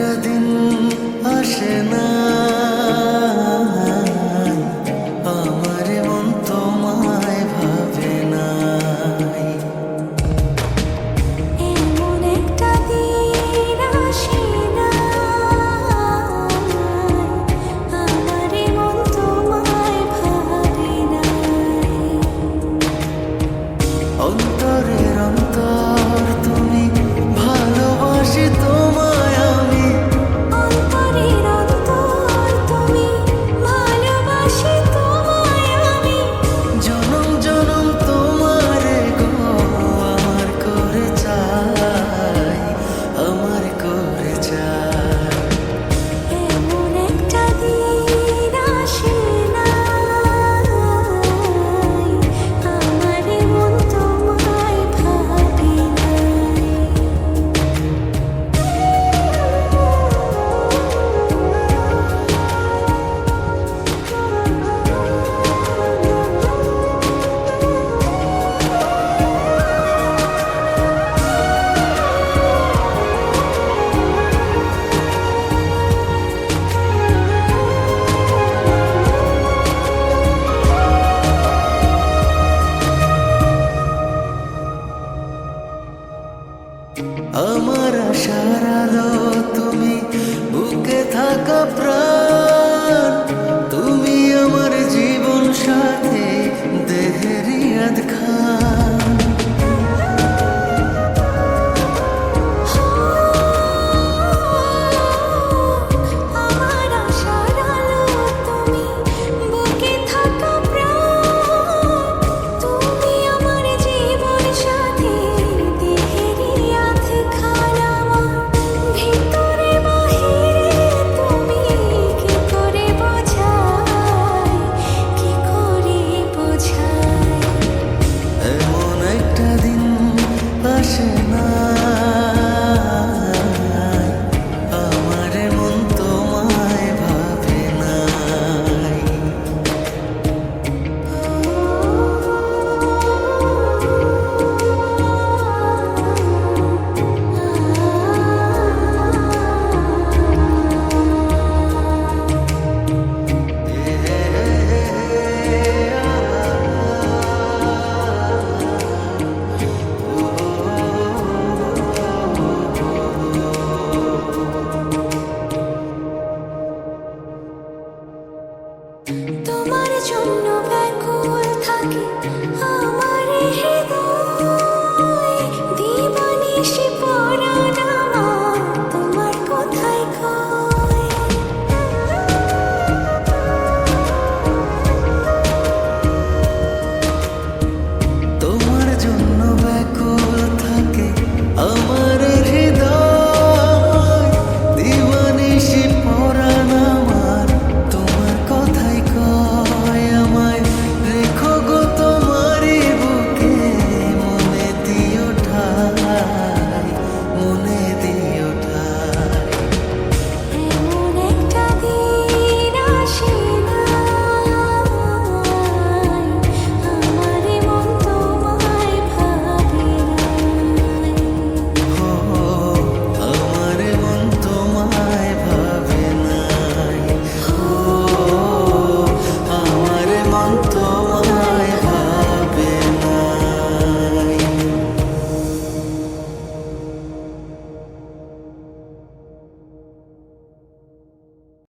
একটা দিন আসে না আমার মন তোমায় ভাবে না। এমন একটা দিন আসে না আমার মন তোমায় ভাবে না। অন্তরের অন্তর তুমি, ভালোবাসি তোমায় আমি। অন্তরের অন্তর তুমি, ভালোবাসি তোমায় আমি। জনম জনম তোমারে গো আমার করে চাই, আমার করে চাই। এমন একটা দিন আসে না আমার মন তোমায় ভাবে না। আমার আশার আলো তুমি, বুকে থাকা প্রাণ